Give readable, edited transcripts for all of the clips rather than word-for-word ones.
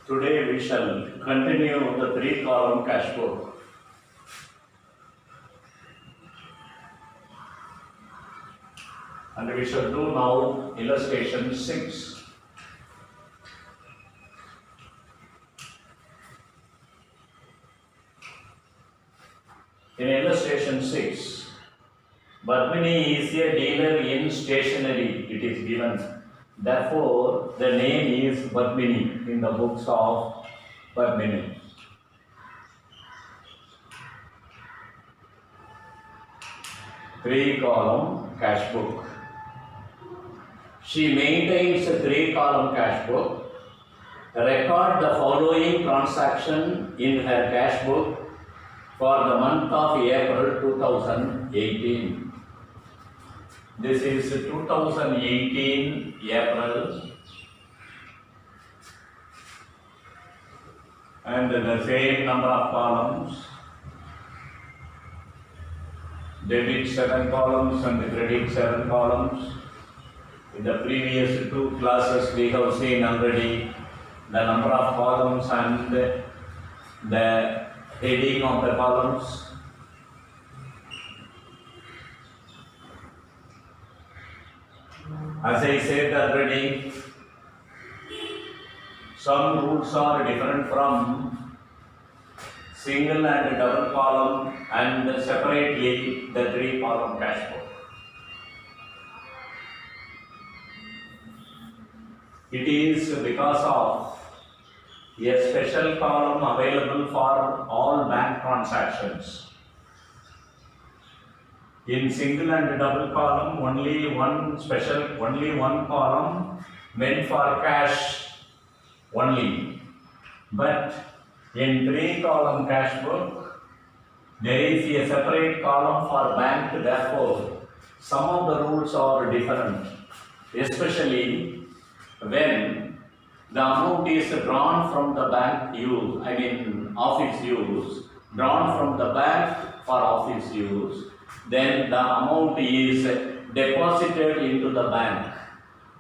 Today we shall continue the three-column cash book. And we shall do now illustration 6. In illustration 6, Badmini is a dealer in stationery, it is given. Therefore, the name is Badmini in the books of Badmini. Three-column cash book. She maintains a three-column cash book. Record the following transaction in her cash book for the month of April 2018. This is 2018 April, and the same number of columns, debit 7 columns and credit 7 columns. In the previous two classes we have seen already the number of columns and the heading of the columns. As I said already, some rules are different from single and double column and separately the three-column cash book. It is because of a special column available for all bank transactions. In single and double column, only one column meant for cash only. But in three-column cash book, there is a separate column for bank. Therefore, some of the rules are different, especially when the amount is drawn from the bank office use, drawn from the bank for office use, then the amount is deposited into the bank.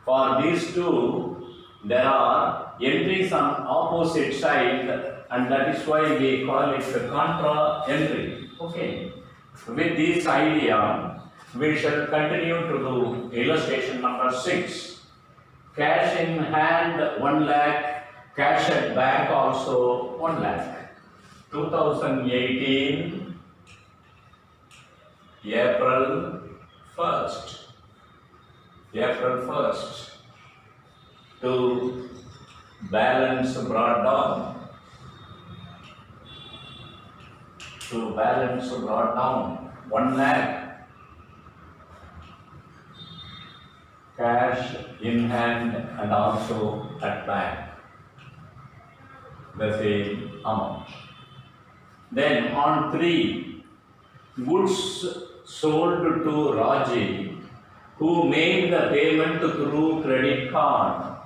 For these two, there are entries on opposite side, and that is why we call it a contra entry. Okay. With this idea, we shall continue to do illustration number 6. Cash in hand 1 lakh, cash at bank also 1 lakh. 2018 April 1st. To balance brought down. 1 lakh. Cash in hand and also at bank. The same amount. Then on 3, goods sold to Raji, who made the payment through credit card.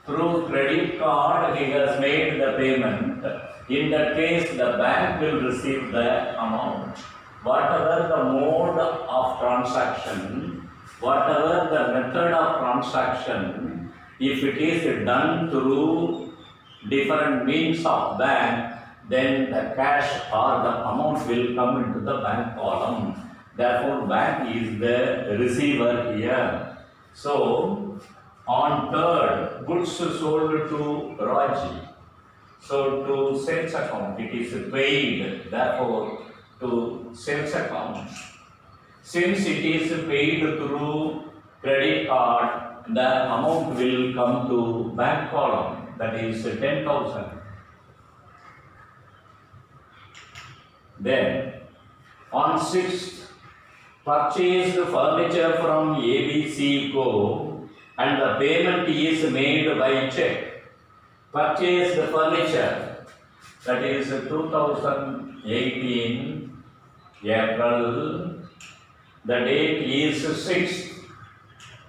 Through credit card, he has made the payment. In that case, the bank will receive the amount. Whatever the mode of transaction, whatever the method of transaction, if it is done through different means of bank, then the cash or the amount will come into the bank column. Therefore, bank is the receiver here. So, on 3rd, goods sold to Raji. So, to sales account, it is paid. Therefore, to sales account. Since it is paid through credit card, the amount will come to bank column. That is 10,000. Then, on 6th, purchased furniture from ABC Co. and the payment is made by check. Purchased furniture, that is 2018 April, the date is 6th.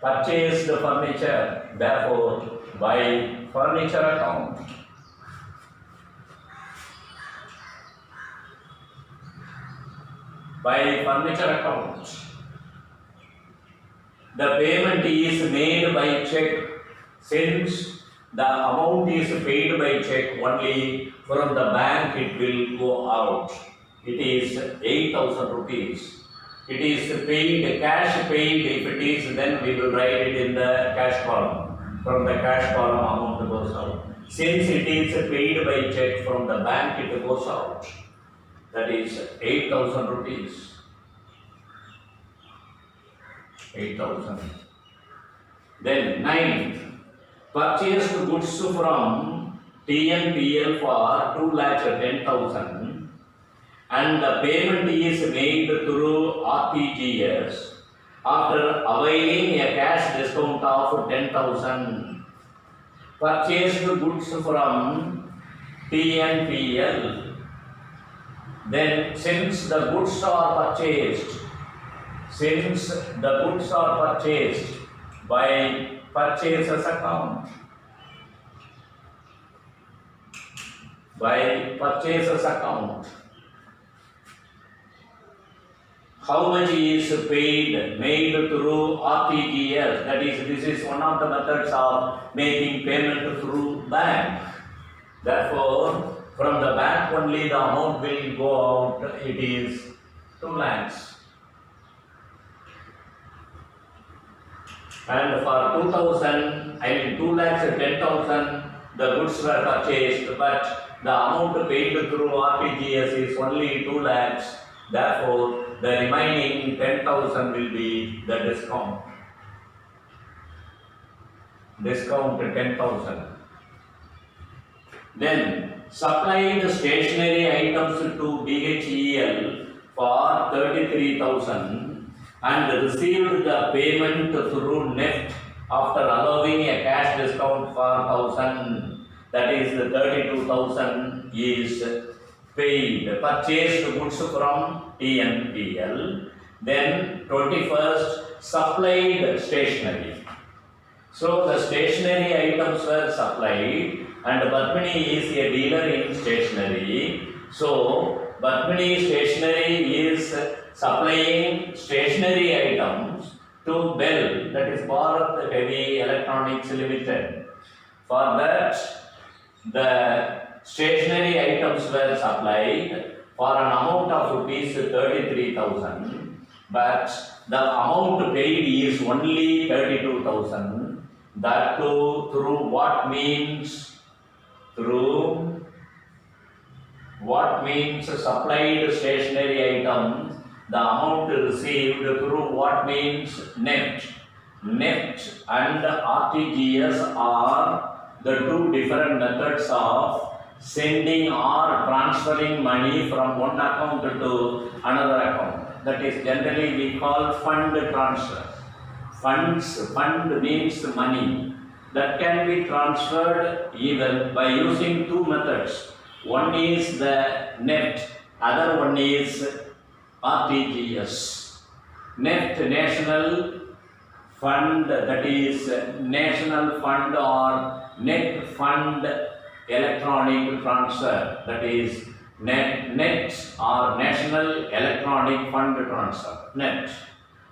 Purchased furniture, therefore by furniture account. By furniture account. The payment is made by check since the amount is paid by check only from the bank it will go out. It is 8,000 rupees. It is paid, cash paid. If it is, then we will write it in the cash column. From the cash column amount goes out. Since it is paid by check from the bank, it goes out. That is 8,000 rupees. 8,000. Then 9th, purchased goods from TNPL for 2,10,000 and the payment is made through RTGS after availing a cash discount of 10,000. Purchased goods from TNPL. Then since the goods are purchased by purchasers account, how much is made through RTGS? That is, this is one of the methods of making payment through bank. Therefore, from the bank only the amount will go out. It is 2 lakhs. And for 2 lakhs 10,000, the goods were purchased, but the amount paid through RTGS is only 2 lakhs. Therefore, the remaining 10,000 will be the discount. Discount 10,000. Then supplied stationery items to BHEL for 33,000 and received the payment through NEFT after allowing a cash discount for 1,000. That is, the 32,000 is paid. Purchased goods from TNPL. Then 21st, supplied stationery. So the stationery items were supplied, and Padmini is a dealer in stationery. So Padmini Stationery is supplying stationery items to BEL, that is Bharat Heavy Electronics Limited. For that, the stationery items were supplied for an amount of rupees 33,000, but the amount paid is only 32,000. That too through what means? Through what means supplied stationery items, the amount received through what means? NEFT. NEFT and RTGS are the two different methods of sending or transferring money from one account to another account. That is generally we call fund transfer. Fund means money that can be transferred even by using two methods. One is the NEFT, other one is RTGS. NEFT, National Fund, that is National Fund or Net Fund Electronic Transfer, that is NET or National Electronic Fund Transfer, NET.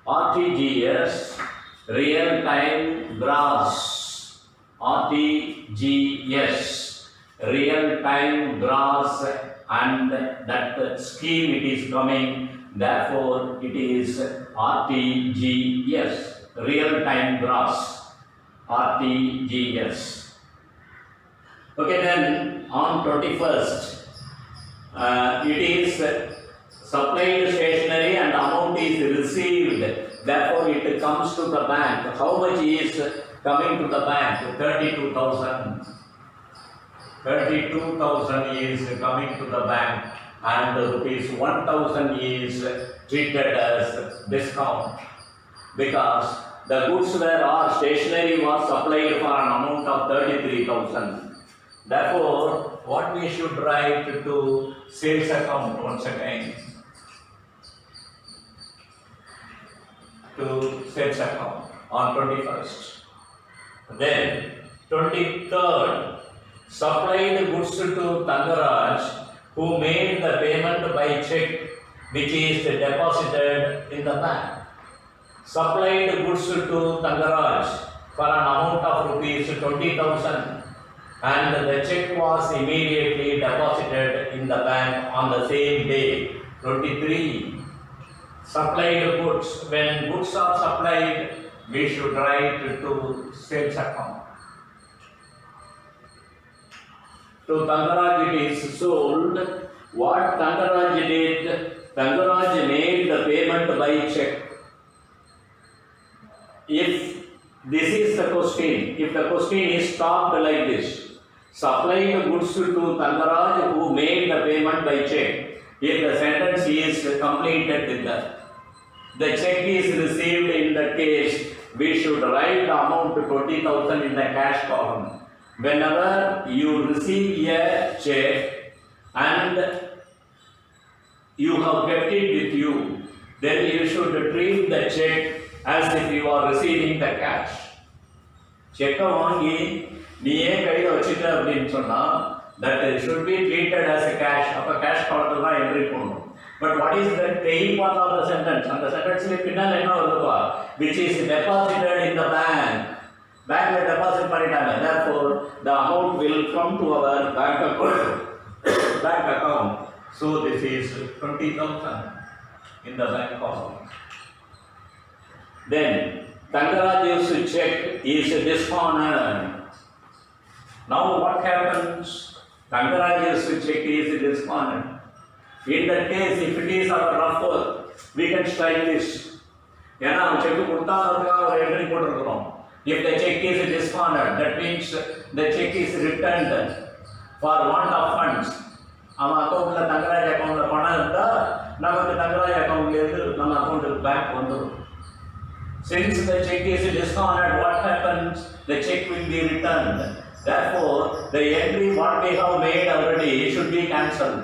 RTGS, Real Time Gross, RTGS, Real Time Gross, and that scheme it is coming, therefore it is RTGS, Real Time Gross, RTGS. Okay, then on 21st, it is supplied stationery and amount is received, therefore it comes to the bank. How much is coming to the bank? 32,000. 32,000 is coming to the bank, and rupees 1,000 is treated as discount, because the goods were or stationery was supplied for an amount of 33,000. Therefore, what we should write to sales account once again? To sales account on 21st. Then 23rd, supplied goods to Tangaraj, who made the payment by check, which is deposited in the bank. Supplied goods to Tangaraj for an amount of rupees 20,000. and the check was immediately deposited in the bank on the same day. 23. Supplied goods. When goods are supplied, we should write to sales account. To Tangaraj it is sold. What Tangaraj did? Tangaraj made the payment by check. If this is the question, if the question is stopped like this, supplied goods to Tangaraj who made the payment by check. If the sentence is completed with that, the check is received in the case, we should write the amount 20,000 in the cash column. Whenever you receive a check and you have kept it with you, then you should treat the check as if you are receiving the cash. Check வாங்கி நீயே கையில வச்சிட்ட அப்படின்னு சொன்னா that should be treated as a cash. அப்ப cash column தான் entry பண்ணணும். But what is the tail part of the sentence? அந்த sentenceல பின்னால என்ன வருதுப்பா? Which is deposited in the bank. Bankல deposit பண்ணிட்டாங்க. Therefore, the amount will come to our bank account. So this is 20,000 in the bank account. Then Tangaraj's check is dishonored. Now what happens? Tangaraj's check is dishonored. In that case, if it is our offer, we can strike this. ஏன்னா அவன் check கொடுத்தாங்கிறதுக்காக ஒரு entry போட்டிருக்கிறோம். If the check is dishonored, that means the check is returned for want of funds. அவன் அக்கௌண்ட்ல தங்கராஜ் அக்கௌண்ட்ல பணம் இருந்தா நமக்கு தங்கராஜ் அக்கௌண்ட்ல இருந்து நம்ம அக்கௌண்ட்டுக்கு பேங்க் வந்துடும். Since the check is dishonored, what happens? The check will be returned. Therefore, the entry what we have made already should be cancelled.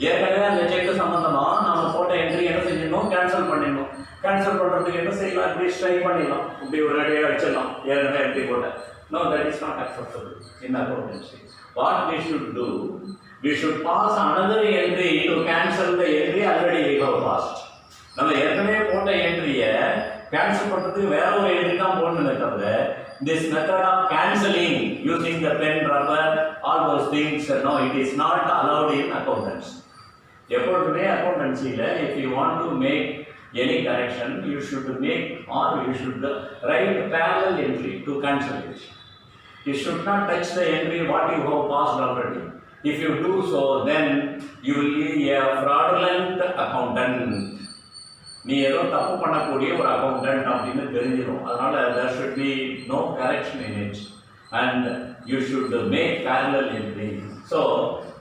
ஏற்கனவே அந்த செக் சம்பந்தமா நாம போட்ட என்ட்ரி என்ன செஞ்சிடணும்? கேன்சல் பண்ணிடணும். கேன்சல் பண்றதுக்கு என்ன செய்யலாம்? இப்படி ஸ்ட்ரைக் பண்ணிடலாம். இப்படி ஒரு அடியாக வச்சிடலாம். ஏற்கனவே என்ட்ரி போட்ட. No, that is not acceptable in accountancy. What we should do? We should pass another entry to cancel the entry already we have passed. நம்ம ஏற்கனவே போட்ட என்ட்ரியை கேன்சல் பண்றதுக்கு வேற ஒரு என்ட்ரி தான் போடணுமே தவிர this method of cancelling using the pen, rubber, all those things, no, it is not allowed in accountancy. எப்பொழுதுமே accountancyல if you want to make any correction, you should make or you should write parallel entry to cancellation. You should not touch the entry what you have passed already. If you do so, then you will be a fraudulent accountant. நீ ஏதோ தப்பு பண்ணக்கூடிய ஒரு accountant அப்படின்னு தெரிஞ்சிடும். அதனால there should be no correction in it and you should make parallel entry. So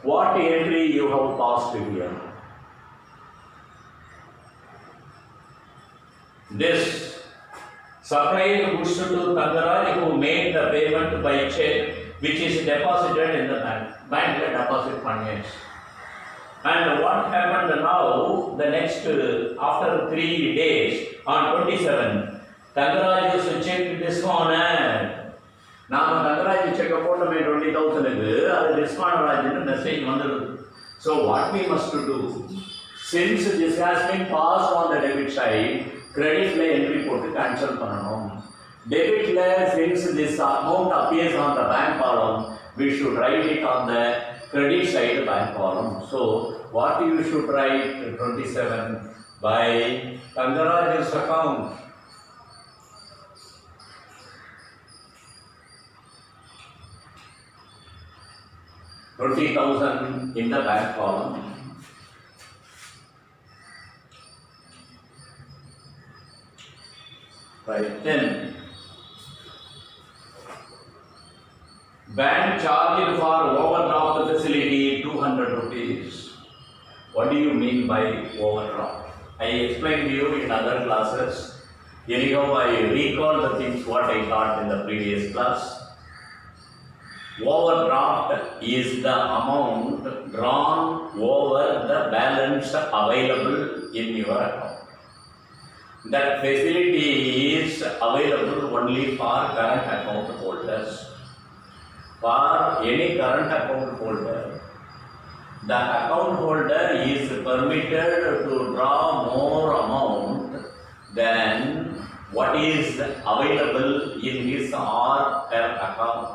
what entry you have passed here? This supplied goods to Tangaraj who made the payment by check which is deposited in the bank. Bankல deposit பண்ணியாச்சு. And what happened now, the next, after 3 days, on 27, Tangaraj's check dishonored. நாம Tangaraj check போட்டோமே 20,000க்கு அது dishonored ஆச்சுன்னு message வந்துடுது. So what we must do, since this has been passed on the debit side, creditல entry போட்டு cancel பண்ணணும். Debitல since this amount appears on the bank column, we should write it on the credit side bank column. So what you should write 27 by Tangaraj's account. $20,000 in the bank column. Right, then bank charged for overdraft facility 200 rupees. What do you mean by overdraft? I explained to you in other classes. Anyhow, I recall the things what I taught in the previous class. Overdraft is the amount drawn over the balance available in your account. That facility is available only for current account holders. For any current account holder, the account holder is permitted to draw more amount than what is available in his or her account.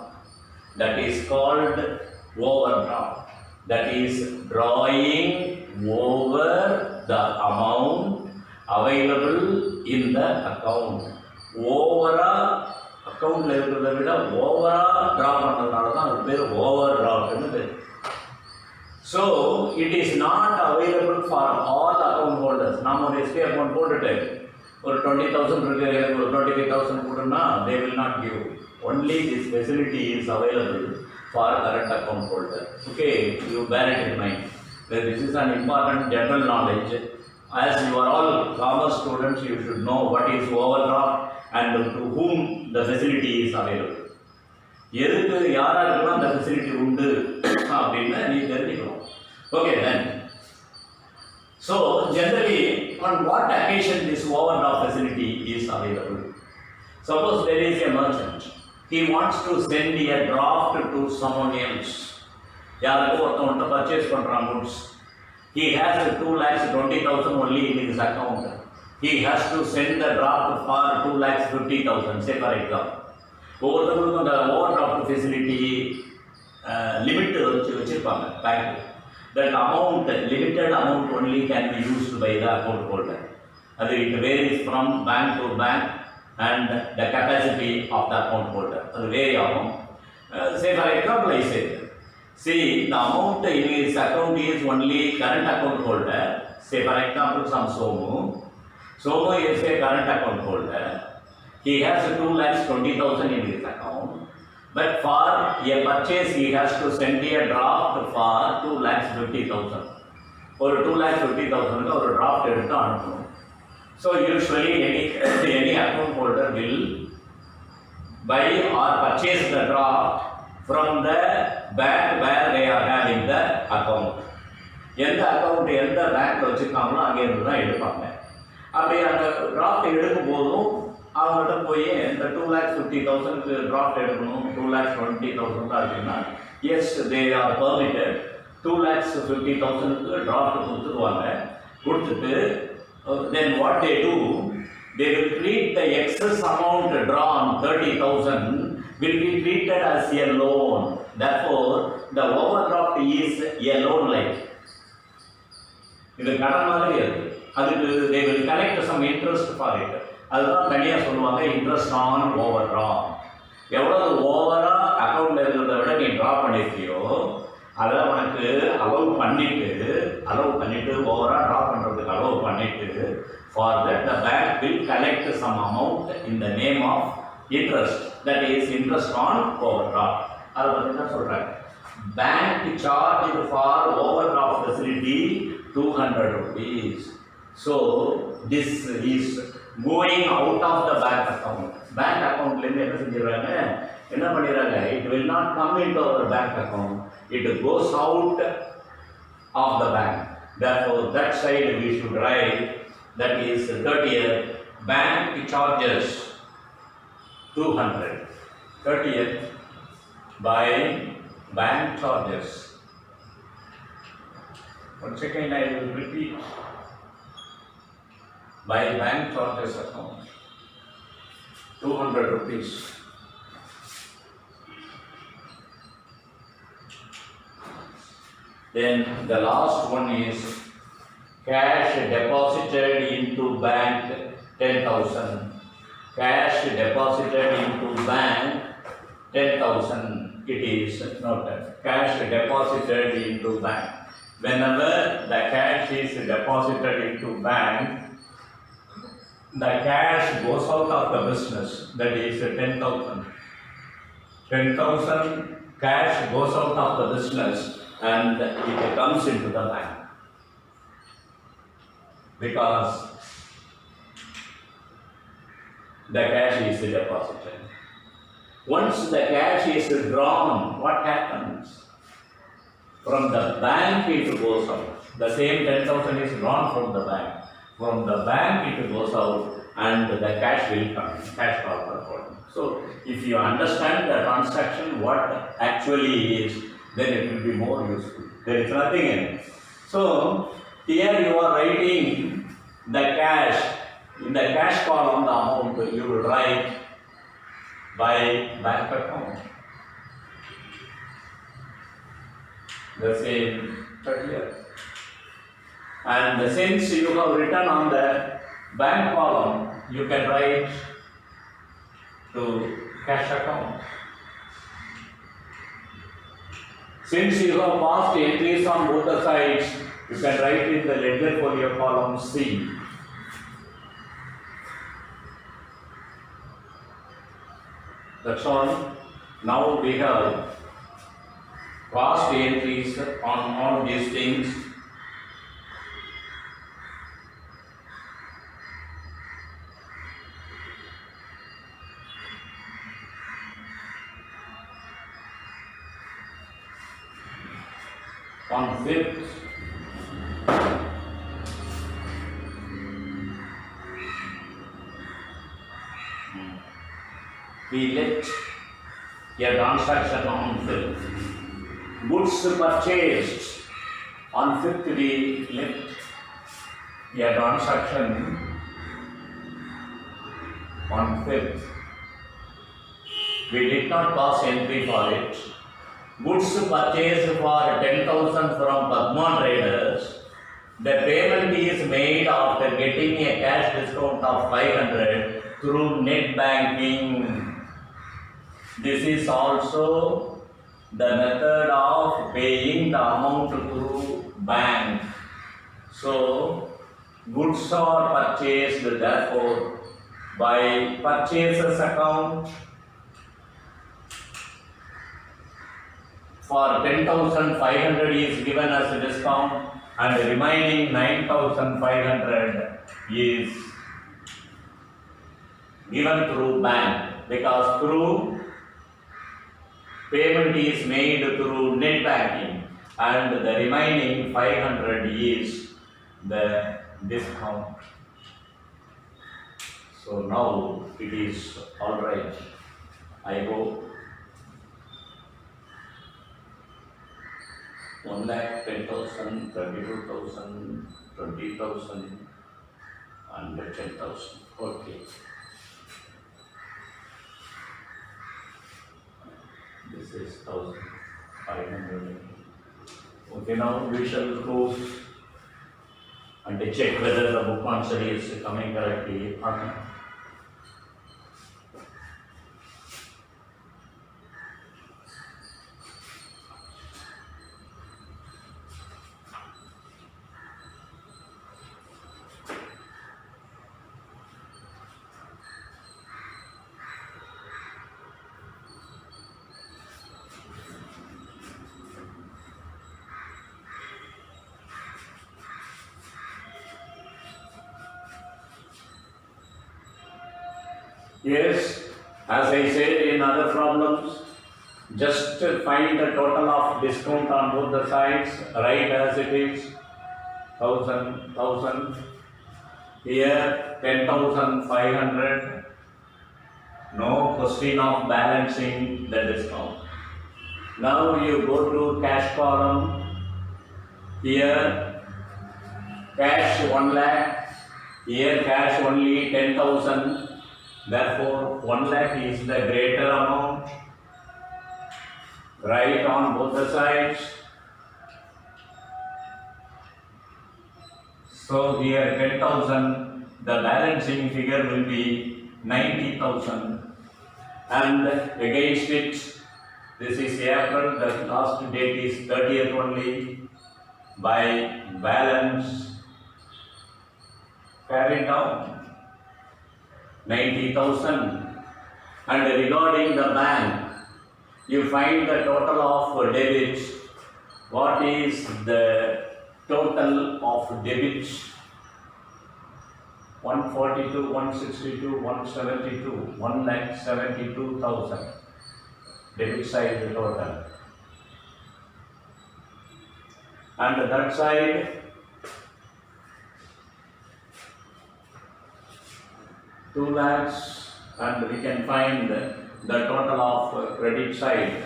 That is called overdraft. That is drawing over the amount available in the account. Overா அக்கௌண்ட்ல இருக்கிறத விட ஓவரா draw பண்ணதுனால தான் அது பேர் over டிராஃப்ட்னு பேர். So it is not available for all account holders. நாம் ஒரு எஸ்பி அக்கௌண்ட் போட்டுட்டு ஒரு 20,000 இருக்கு, எனக்கு ஒரு 25,000 கொடுன்னா they will not give. Only this facility is available for current account holder. Okay, you bear it in mind. This is an important general knowledge. As you are all commerce students, you should know what is overdraft and to whom the facility is available. எதுக்கு யாராருக்குன்னா அந்த facility உண்டு அப்படின்னு நீ தெரிஞ்சுக்கணும். Okay then. So generally on what occasion this overdraft facility is available? Suppose there is a merchant. He wants to send a draft to someone else. யாருக்கு ஒருத்தவன்ட்ட purchase பண்றான் goods. He has 2,20,000 only in his account. He has to send the draft for 2,50,000, say for example. ஒவ்வொருத்தவங்களுக்கும் அந்த overdraft facility limit வச்சிருப்பாங்க bank. That amount, limited amount only can be used by the account holder. அது it varies from bank to bank and the capacity of the account holder. அது vary ஆகும். Say for example, I said, see the amount in his account is only current account holder. Say for example, some Somu is a current account holder. He has 2,20,000 in his account. But for a purchase, he has to send a draft for 2,50,000. For 2,50,000, or draft எடுத்து அனுப்பணும். So usually any account holder will buy or purchase the draft from the bank where they are having the account. எந்த account எந்த பேங்க்ல வச்சிருக்காங்களோ அங்கே இருந்து தான் எடுப்பாங்க. அப்படி அந்த டிராஃப்ட் எடுக்கும் போதும் அவங்கள்ட்ட போய் இந்த 2,50,000க்கு டிராஃப்ட் எடுக்கணும், 2,20,000 தான் இருக்குன்னா எஸ் தே ஆர் பர்மிட்டட். 2,50,000க்கு டிராஃப்ட் கொடுத்துருவாங்க. கொடுத்துட்டு then what they do, they will treat the excess amount drawn 30,000 will be treated as a loan. Therefore the overdraft is a loan like. இது கடன் மாதிரி அதுக்கு they will collect some interest for it. அதுதான் தனியாக சொல்லுவாங்க interest on over draw. எவ்வளவு ஓவரா அக்கௌண்ட்ல இருக்கிறத விட நீ ட்ரா பண்ணிருக்கியோ அதை உனக்கு அலோவ் பண்ணிட்டு ஓவரா ட்ரா பண்றதுக்கு அலோவ் பண்ணிட்டு for that the bank will collect some amount in the name of interest, that is interest on over draw. அதை பற்றி தான் சொல்றாங்க. Bank charge for over draw facility 200 rupees. So this is going out of the bank account. Bank account ல என்ன செஞ்சிராங்க, என்ன பண்ணிராங்க, it will not come into our bank account, it goes out of the bank. Therefore that side we should write, that is 30th bank charges 200. 30th by bank charges. Once again I will repeat. By bank charges account 200 rupees. Then the last one is cash deposited into bank 10,000. Cash deposited into bank 10,000. It is noted. Cash deposited into bank. Whenever the cash is deposited into bank, the cash goes out of the business. That is 10,000. 10,000 cash goes out of the business and it comes into the bank because the cash is deposited. Once the cash is drawn, what happens? From the bank it goes out. The same 10,000 is drawn from the bank. From the bank it goes out and the cash will come, cash transfer. So if you understand the transaction what actually is, then it will be more useful. There is nothing in it. So here you are writing the cash. In the cash column the amount you will write by bank account. the same 30 years. And since you have written on the bank column, you can write to cash account. Since you have passed entries on both the sides, you can write in the ledger folio column C. That's all. Now we have passed entries on all these things. On 5th, we let a transaction on 5th. Goods purchased on 5th, we let a transaction on 5th. We did not pass entry for it. Goods purchased for 10,000 from Padma Traders. The payment is made after getting a cash discount of 500 through net banking. This is also the method of paying the amount through bank. So, goods are purchased therefore by purchases account. For 10,500 is given as a discount and the remaining 9,500 is given through bank, because through payment is made through net banking and the remaining 500 is the discount. So now it is all right. I hope 1,10,000, 32,000, 20,000 and 10,000. Okay. This is 1,500. Okay, now we shall close and check whether the book answer is coming correctly or not. Yes, as I said in other problems, just find the total of discount on both the sides, write as it is, 1,000, here 10,500, no question of balancing the discount. Now you go to cash column, here cash 1 lakh, here cash only 10,000. Therefore, 1 lakh is the greater amount. Write on both the sides. So here 10,000, the balancing figure will be 90,000. And against it, this is April, the last date is 30th only. By balance, carry down 90,000. And regarding the bank, you find the total of debits. What is the total of debits? 142, 162, 172, 1,72,000. Debit side the total. And that side 2 lakhs, and we can find the total of credit side.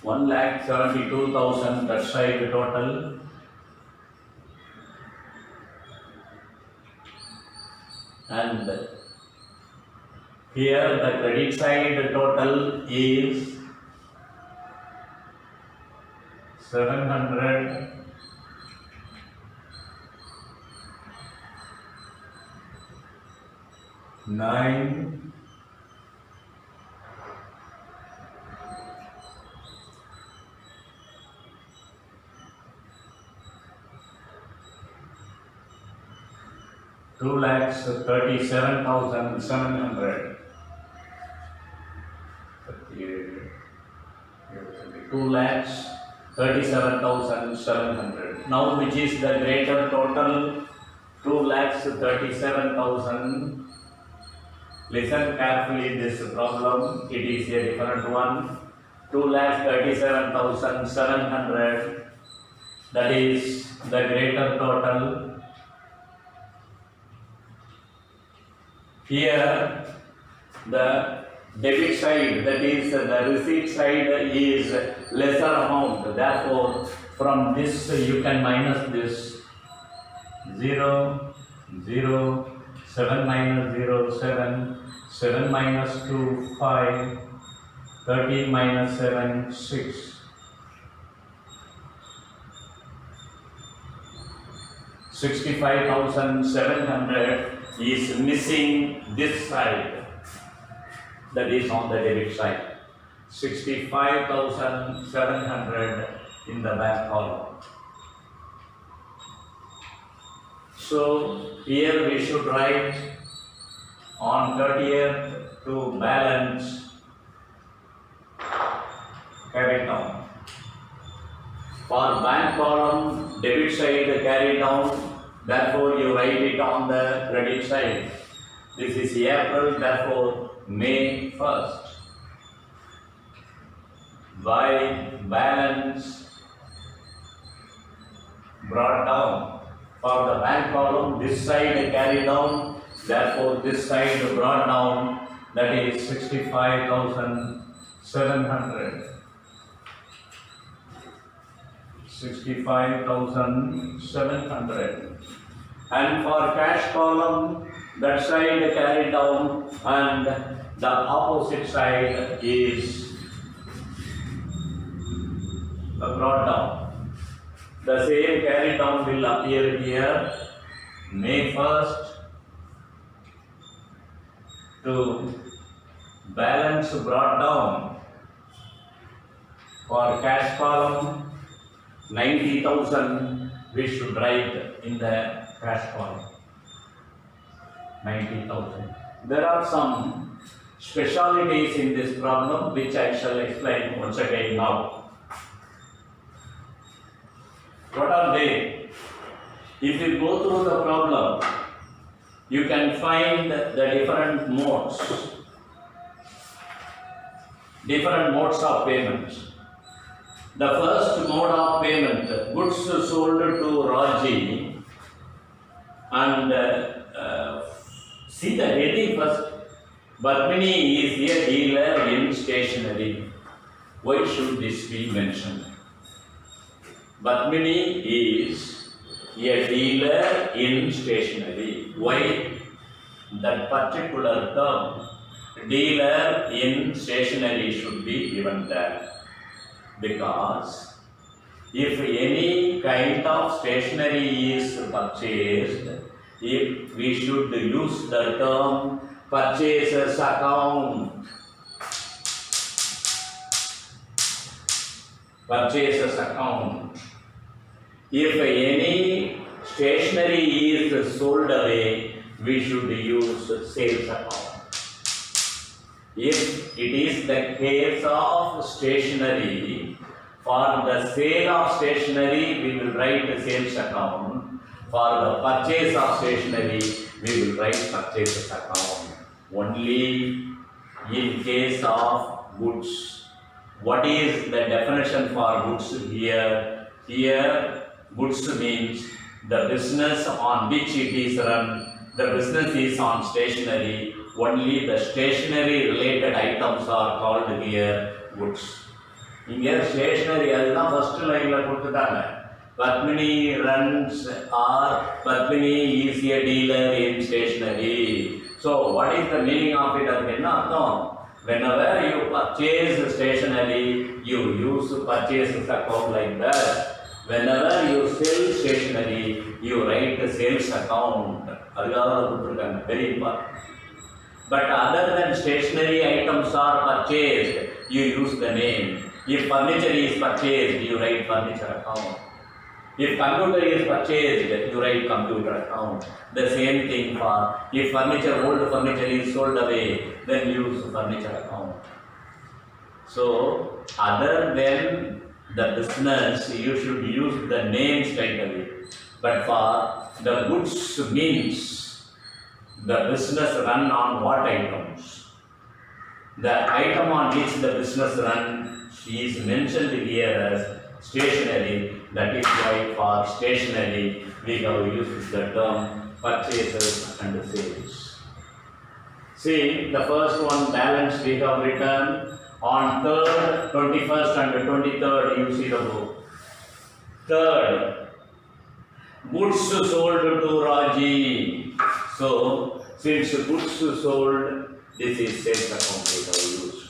$1,72,000, that side the total. And Here the credit side total is 700 9 2,37,700 2,37,700. Now which is the greater total? 2,37,000. Listen carefully this problem, it is a different one. 2,37,700, that is the greater total. Here the debit side, that is the receipt side, is lesser amount. Therefore, from this you can minus this 0, 0, 7 minus 0, 7, 7 minus 2, 5, 13 minus 7, 6. 65,700 is missing this side, that is on the debit side. 65,700 in the bank column. So here we should write on 30th to balance carry down. For bank column, debit side carry down, therefore you write it on the credit side. This is April, therefore May 1st. By balance brought down. For the bank column, this side carry down, therefore this side brought down, that is 65,700. 65,700. And for cash column, that side carried down and the opposite side is brought down. The same carried down will appear here, May 1st to balance brought down. For cash column, 90,000 we should write in the cash column. 90,000. There are some specialities in this problem which I shall explain once again now. What are they? If you go through the problem, you can find the different modes of payment. The first mode of payment, goods sold to Raji, and see the heading first. Badmini is a dealer in stationery. Why should this be mentioned? Badmini is a dealer in stationery. Why that particular term, dealer in stationery, should be given there? Because if any kind of stationery is purchased, if we should use the term purchaser's account. Purchaser's account. If any stationery is sold away, we should use sales account. If it is the case of stationery, for the sale of stationery, we will write the sales account. For the purchase of stationery, we will write purchaser's account. Only in case of goods. What is the definition for goods here? Here, goods means the business on which it is run. The business is on stationery. Only the stationery related items are called here goods. Here stationery அதுதான் first lineல கொடுத்துட்டாங்க. Padmini runs or Padmini is a dealer in stationery. So what is the meaning of it? Whenever you purchase stationery, you use purchase account like that. Whenever you sell stationery, you write the sales account. Very important. But other than stationery items are purchased, you use the name. If furniture is purchased, you write furniture account. If computer is purchased, you write computer account. The same thing for if old furniture is sold away, then use furniture account. So, other than the business, you should use the name straight away. But for the goods means, the business run on what items? The item on which the business run is mentioned here as stationery. That is why for stationery we have used the term purchases and sales. See, the first one balance we have written on 3rd, 21st and 23rd, you see the book. 3rd, goods sold to Raji. So, since goods sold, this is sales account we have used.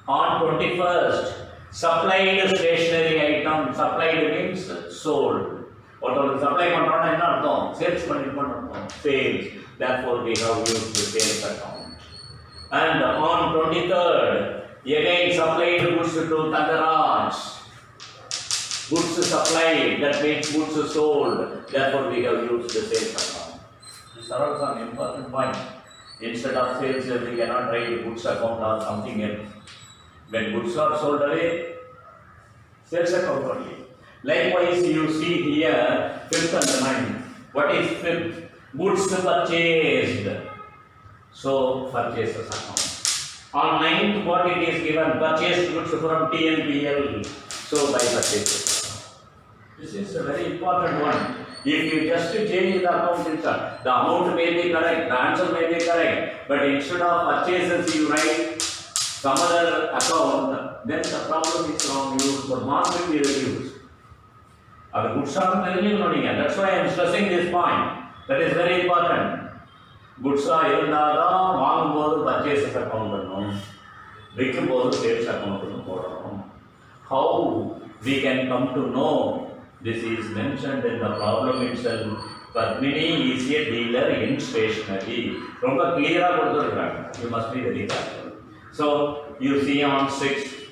On 21st, supplied stationery item. Supplied means sold. What supply pannrona sales pannirukkom, sales. Therefore, we have used the sales account. And on 23rd, again supplied goods to Tangaraj. Goods supplied, that means goods sold. Therefore, we have used the sales account. These are also an important point. Instead of sales, we cannot write goods account or something else. When goods are sold away, sales account only. Likewise, you see here 5th and 9th. What is 5th? Goods purchased. So, purchases account. On 9th, what it is given? Purchased goods from TNPL. So, by purchases. This is a very important one. If you just change the account itself, the amount may be correct, the answer may be correct, but instead of purchases you write some other account, then the problem is wrong. The mark will be reduced. That's why I am stressing this point. That is very important. Goods are purchases account, sales account. How we can come to know? This is mentioned in the problem itself. Padmini is a dealer in stationery. Romba clear, you must be very careful. So, you see on 6th,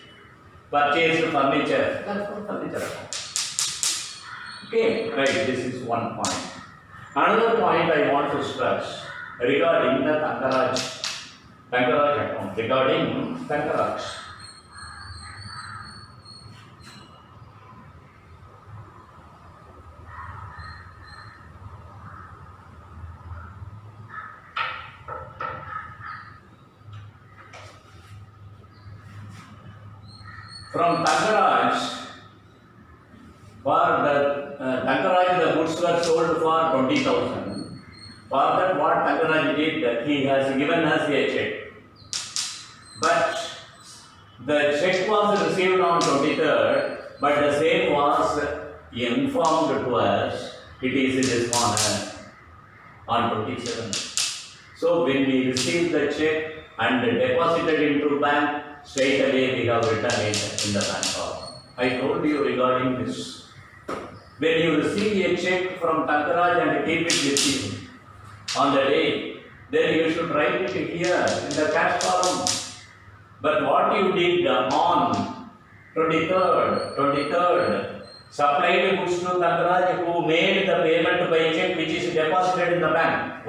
purchased furniture. That's for furniture. Okay, right, this is one point. Another point I want to stress regarding the Tangaraj account. Regarding Tangaraj. From Tangaraj, for the Tangaraj, the goods were sold for 20,000. For that, what Tangaraj did, he has given us a check. But the check was received on 23rd, but the same was informed to us. It is dishonored on 27th. So when we received the check and deposited into bank, straight away we have written it in the bank account. I told you regarding this. When you receive a check from Tangaraj and keep it with you on the day, then you should write it here in the cash column. But what you did on 23rd, supplied goods to Tangaraj who made the payment by check which is deposited in the bank.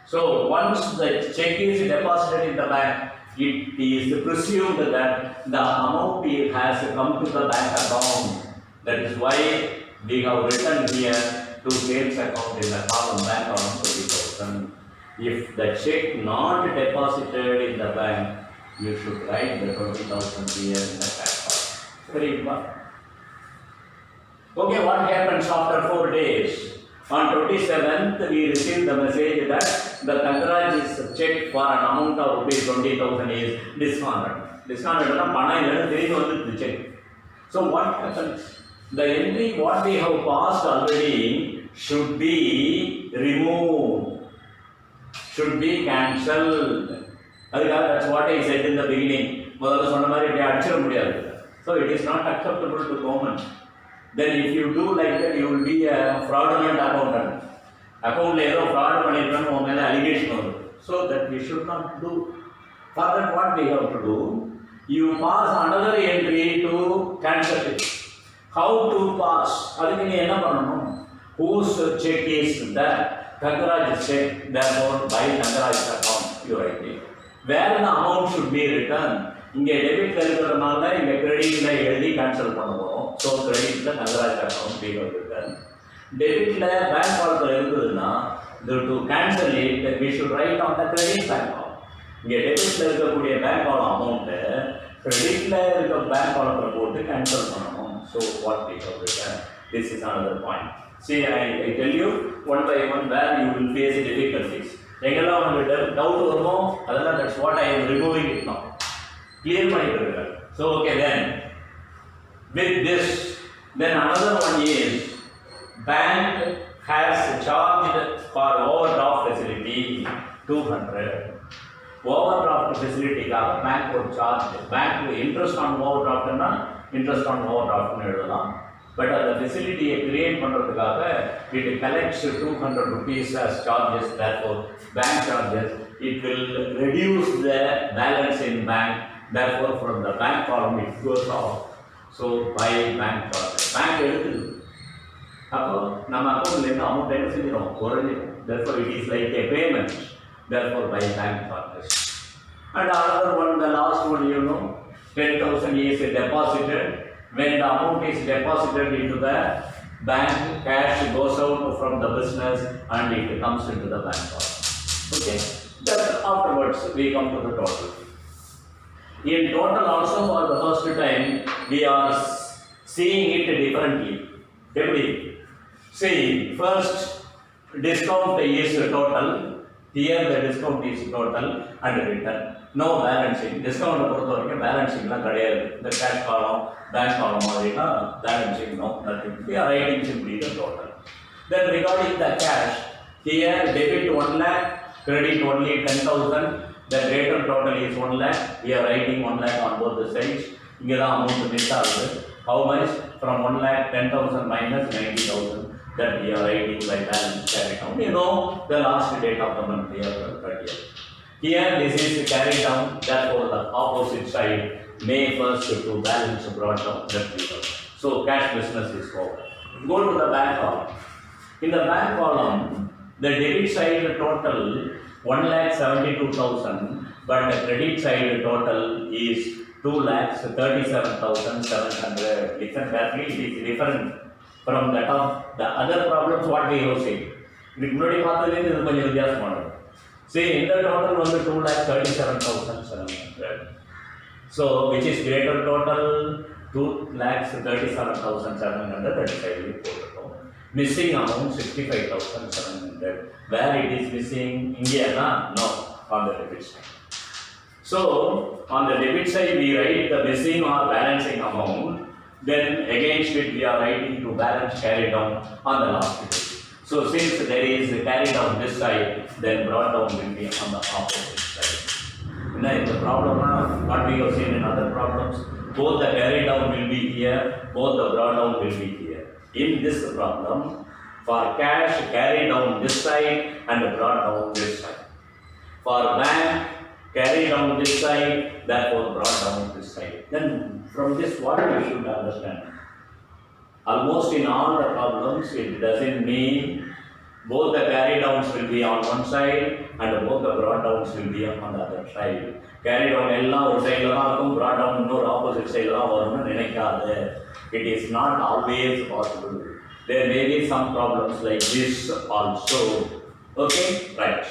So once the check is deposited in the bank, it is presumed that the amount has come to the bank account. That is why we have written here to sales account in the column bank account 20,000. If the check not deposited in the bank, you should write the 20,000 here in the cash column. Very important. Okay, what happens after 4 days? On 27th, we received the message that the Tangaraj's check for an amount of rupees 20,000 is dishonored. Dishonored is the check. So what happens? The entry what we have passed already should be removed. should be cancelled. That's what I said in the beginning. முதல்ல சொன்ன மாதிரி இப்படி அடிச்சிட முடியாது. So it is not acceptable to government. Then if you do like that, you will be a fraudulent accountant. அக்கௌண்ட்ல ஏதோ fraud பண்ணிருக்கணும் உங்க மேல அலிகேஷன் வரும். So that we should not do. For that what we have to do? You pass another entry to cancel it. How to pass? அதுக்கு நீ என்ன பண்ணணும்? Whose check is that? Thangaraj's check, therefore by Thangaraj's account you write it. Where the amount should be returned? இங்கே டெபிட்ல இருக்கிறதுனால இங்கே கிரெடிட்ல எழுதி cancel பண்ணுவோம். So கிரெடிட்ல Thangaraj's account we have returned. டெபிட்ல பேங்க் அக்கவுண்ட்ல இருந்ததுன்னா to cancel it we should write on the credit bank account. இங்கே டெபிட்ல இருக்கக்கூடிய பேங்க் அமௌண்ட்டை கிரெடிட்ல இருக்க பேங்க் அக்கவுண்ட்ல போட்டு கேன்சல் பண்ணணும். So what we have returned. This is another point. See, I tell you one by one where you will face difficulties. எங்கெல்லாம் உங்களுக்கு doubt வருமோ அதெல்லாம் that's what I am removing it now. Clear பண்ணிட்டு இருக்கேன். So okay then with this then another one is bank has charged for overdraft facility 200. Overdraft facility காக bank would charge bank interest on overdraft னா interest on overdraft னு எழுதலாம். But the facility create பண்றதுக்காக it collects 200 rupees as charges. Therefore bank charges, it will reduce the balance in bank. Therefore from the bank column it goes off. So by bank charges bank எடுக்குது அப்போ நம்ம அக்கௌண்ட்ல இருந்து amount என்ன செஞ்சிடும் குறைஞ்சிடும். Therefore it is like a payment. Therefore by bank charges. And another one, the last one, 10,000 is deposited. When the amount is deposited into the bank, cash goes out from the business and it comes into the bank account. Okay. Then afterwards we come to the total. In total also for the first time we are seeing it differently. Every see first discount is total. Here the discount is total and return. No balancing. Discount பொறுத்த வரைக்கும் balancingலாம் கிடையாது. இந்த cash column, bank column மாதிரினா balancing no nothing. We are writing simply the total. Then regarding the cash, here debit 1 lakh, credit only 10,000. The greater total is 1 lakh. We are writing 1 lakh on both the sides. இங்கே தான் amount miss ஆகுது. How much? From 1 lakh 10,000 minus 90,000. That we are writing by balance carried down. You know the last date of the month here 30th. Here this is carried down. Therefore the opposite side May 1st to balance brought down. That we have. So cash business is over. Go to the bank column. In the bank column, the debit side total 1,72,000, but the credit side total is 2,37,700. Listen carefully, it is different from that of the other problems what we have seen. இதுக்கு முன்னாடி பார்த்ததுலேருந்து இது கொஞ்சம் வித்தியாசமானது. See, in the total வந்து 2,37,700. So, which is greater total 2,37,700. That is I will put it down. Missing amount 65,700. Where it is missing? India, no, on the debit side. So, on the debit side we write the missing or balancing amount. Then against it we are writing to balance carried down on the last page. So since there is carried down this side, then brought down will be on the opposite side. Now in the problem, what we have seen in other problems, both the carried down will be here, both the brought down will be here. In this problem, for cash carried down this side and brought down this side. For bank carried down this side, therefore brought down this side. Then from this what we should understand? Almost in all the problems it doesn't mean both the carry downs will be on one side and both the brought downs will be on the other side. Carry down எல்லாம் ஒரு சைடில் தான் இருக்கும், brought down இன்னொரு opposite சைடில் தான் வரும்னு நினைக்காது. It is not always possible. There may be some problems like this also. Okay, right.